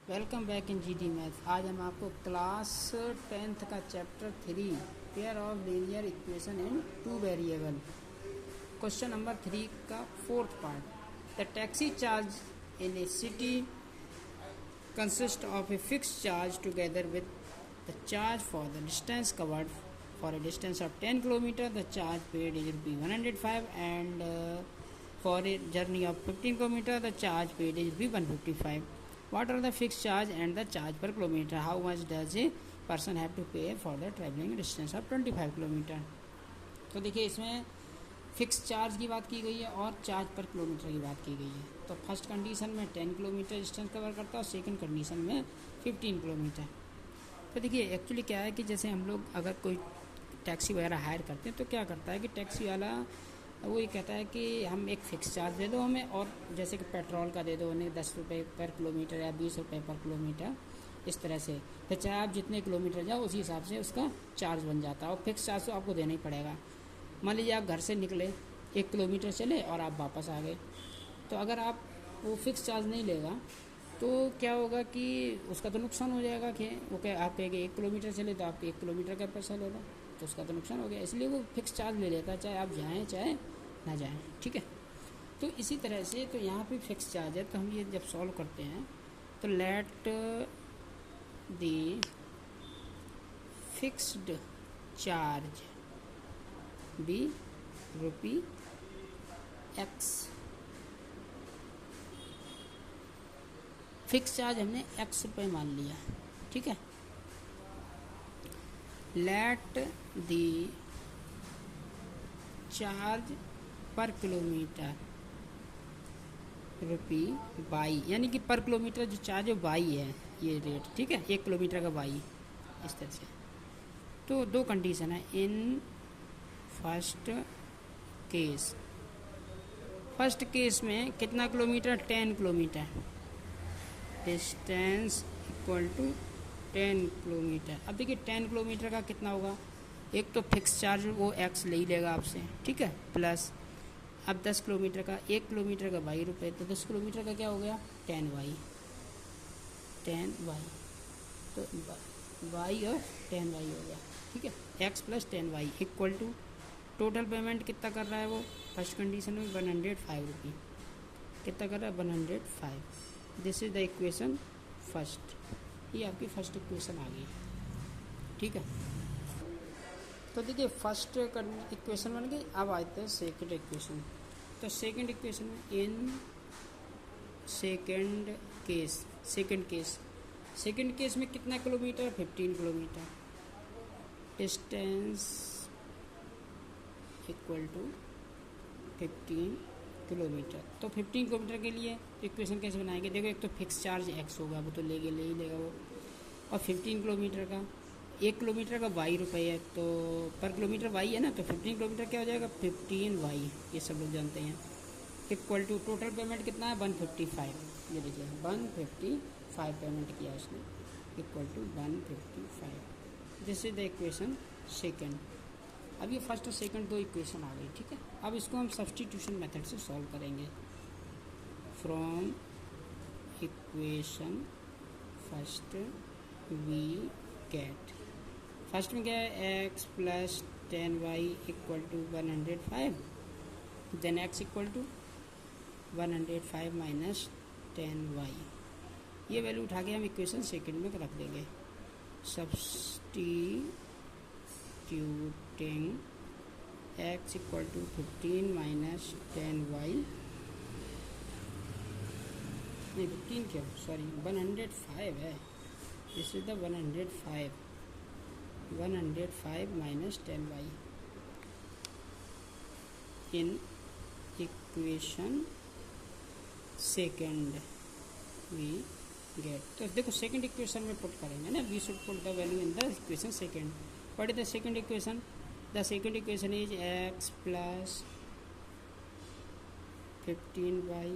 Welcome back in GD math. आज हम आपको क्लास 10th का chapter 3 pair of linear equation in 2 variable question number 3 का fourth part. The taxi charge in A city consist of a fixed charge together with the charge for the distance covered for a distance of 10 km. The charge paid is Rs 105, and for a journey of 15 km the charge paid is Rs 155. What are the fixed charge and the charge per kilometer? How much does a person have to pay for the traveling distance of 25 km? तो देखिए इसमें fix charge की बात की गई है और charge per kilometre की बात की गई है। तो फर्स्ट कंडीशन में 10 किलोमीटर डिस्टेंस कवर करता है और सेकंड कंडीशन में 15 किलोमीटर। तो देखिए एक्चुअली क्या है कि जैसे हम लोग अगर कोई टैक्सी वगैरह हायर करते हैं तो क्या करता है कि टैक्सी वाला वो ये कहता है कि हम एक फ़िक्स चार्ज दे दो हमें, और जैसे कि पेट्रोल का दे दो उन्हें 10 रुपये पर किलोमीटर या 20 रुपये पर किलोमीटर, इस तरह से। तो चाहे आप जितने किलोमीटर जाओ उसी हिसाब से उसका चार्ज बन जाता है और फिक्स चार्ज तो आपको देना ही पड़ेगा। मान लीजिए आप घर से निकले 1 किलोमीटर चले और आप वापस आ गए, तो अगर आप वो फिक्स चार्ज नहीं लेगा तो क्या होगा कि उसका तो नुकसान हो जाएगा। कि वो क्या आप कहेंगे 1 किलोमीटर चले तो आपके 1 किलोमीटर का पैसा लेगा, तो उसका तो नुकसान हो गया। इसलिए वो फिक्स चार्ज ले लेता है चाहे आप जाएं चाहे ना जाएं, ठीक है। तो इसी तरह से तो यहाँ पे फिक्स चार्ज है। तो हम ये जब सॉल्व करते हैं तो let the fixed charge be ₹x। Fix charge हमने x रुपये मान लिया, ठीक है। Let the charge per kilometre ₹y, यानी कि पर किलोमीटर जो चार्ज है y है ये रेट, ठीक है। 1 किलोमीटर का y, इस तरह से। तो दो कंडीशन है इन फर्स्ट केस में कितना kilometre, 10 kilometre, distance equal to 10 kilometre. अब देखिए 10 किलोमीटर का कितना होगा, एक तो फिक्स चार्ज वो x ले ही लेगा आपसे, ठीक है, प्लस अब 10 किलोमीटर का 1 किलोमीटर का y रुपये, तो 10 किलोमीटर का क्या हो गया 10y, तो y और 10y हो गया, ठीक है। x plus 10y equal to total payment कितना कर रहा है वो फर्स्ट कंडीशन में 105 रुपये, कितना कर रहा है 105। This is the equation first, ये आपकी फर्स्ट इक्वेशन आ गई, ठीक है। तो देखिए फर्स्ट इक्वेशन बन गई। अब आते हैं सेकंड इक्वेशन। तो सेकंड इक्वेशन में इन सेकंड केस में कितना kilometre, 15 kilometre, distance equal to 15 kilometre. तो 15 किलोमीटर के लिए इक्वेशन कैसे बनाएंगे, देखो एक तो फिक्स चार्ज x होगा, वो तो ले ही लेगा वो, और 15 किलोमीटर का 1 किलोमीटर का y रुपये है, तो पर किलोमीटर y है ना, तो 15 किलोमीटर क्या हो जाएगा 15y, ये सब लोग जानते हैं, इक्वल टू टोटल पेमेंट कितना है 155। ये देखिए 155 पेमेंट किया उसने, equal to 155। This is the equation second. अब ये फर्स्ट और सेकंड दो इक्वेशन आ गई, ठीक है। अब इसको हम सब्स्टिट्यूशन मेथड से सॉल्व करेंगे। From equation first we get, first में क्या है x plus 10y equal to 105, then x equal to 105 minus 10y। ये वैल्यू उठा के हम इक्वेशन सेकंड में रख देंगे। Substituting x equal to 15 minus 10y, नहीं 15 क्यों, सॉरी 105 है, this is the 105 minus 10y in equation second we get. तो देखो सेकेंड इक्वेशन में पुट करेंगे ना, we should put the value in the equation second. What is the second equation, the second equation is x plus 15y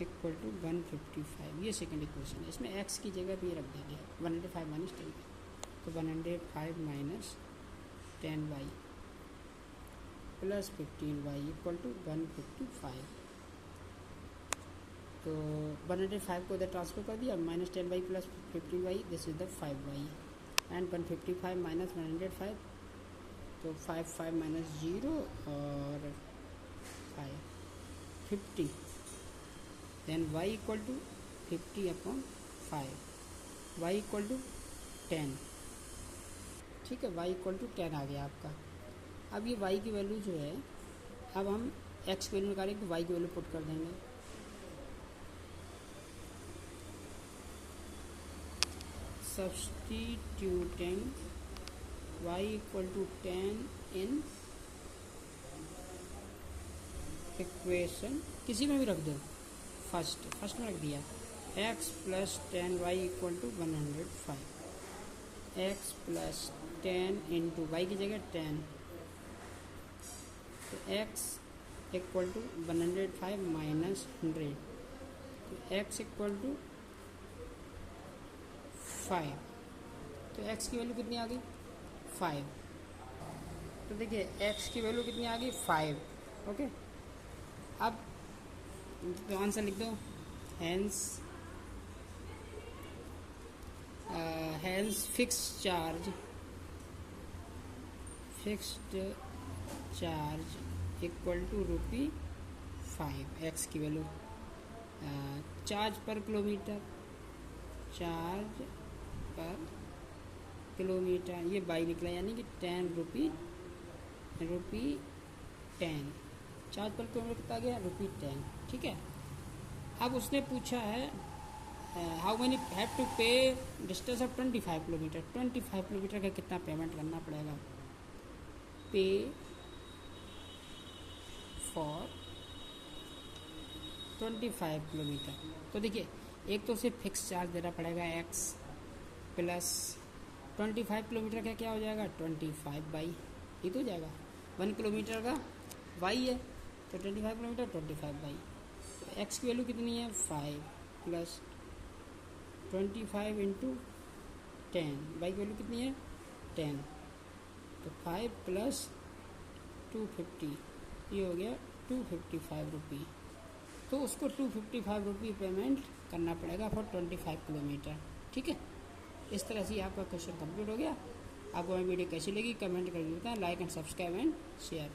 equal to 155, ये second equation है। इसमें x की जगह भी रख देंगे 105 माइनस 10, तो 105 minus 10y plus 15y equal to 155। तो 105 को इधर ट्रांसफर कर दिया, -10y plus 15y, this is the 5y, and 155 minus 105, तो 5 माइनस 0 और 5 50, then y equal to 50/5, y equal to 10, ठीक है, y इक्वल टू 10 आ गया आपका। अब ये y की वैल्यू जो है, अब हम x की वैल्यू निकालेंगे तो y की वैल्यू पुट कर देंगे, substituting y equal to 10 in equation किसी में भी रख दो, फर्स्ट में रख दिया, x plus 10y equal to 105, x plus 10 into y की जगह 10, तो x इक्वल टू 105 माइनस 100, तो x इक्वल टू 5, तो x की वैल्यू कितनी आ गई 5, तो देखिए x की वैल्यू कितनी आ गई 5, ओके। अब तो आंसर लिख दो, hence fixed charge equal to ₹5, x की वैल्यू, चार्ज पर किलोमीटर, ये बाई निकला, यानी कि 10 रुपी 10, चार्ज पर किलोमीटर कितना आ गया ₹10, ठीक है। अब उसने पूछा है हाउ मैनी हैव टू पे डिस्टेंस ऑफ 25 किलोमीटर, 25 किलोमीटर का कितना पेमेंट करना पड़ेगा, पे फॉर 25 किलोमीटर, तो देखिए एक तो उसे फिक्स चार्ज देना पड़ेगा x प्लस 25 किलोमीटर का क्या हो जाएगा 25/, ये तो हो जाएगा 1 किलोमीटर का y है, तो 25 किलोमीटर 25/, तो x की वैल्यू कितनी है 5 प्लस 25 इंटू 10, y की वैल्यू कितनी है 10, तो 5 प्लस 250, ये हो गया 255 रुपी, तो उसको 255 रुपी पेमेंट करना पड़ेगा फॉर 25 किलोमीटर, ठीक है। इस तरह से आपका क्वेश्चन कंप्लीट हो गया। आपको हमारी वीडियो कैसी लगी कमेंट करके बताएं, like and subscribe and share.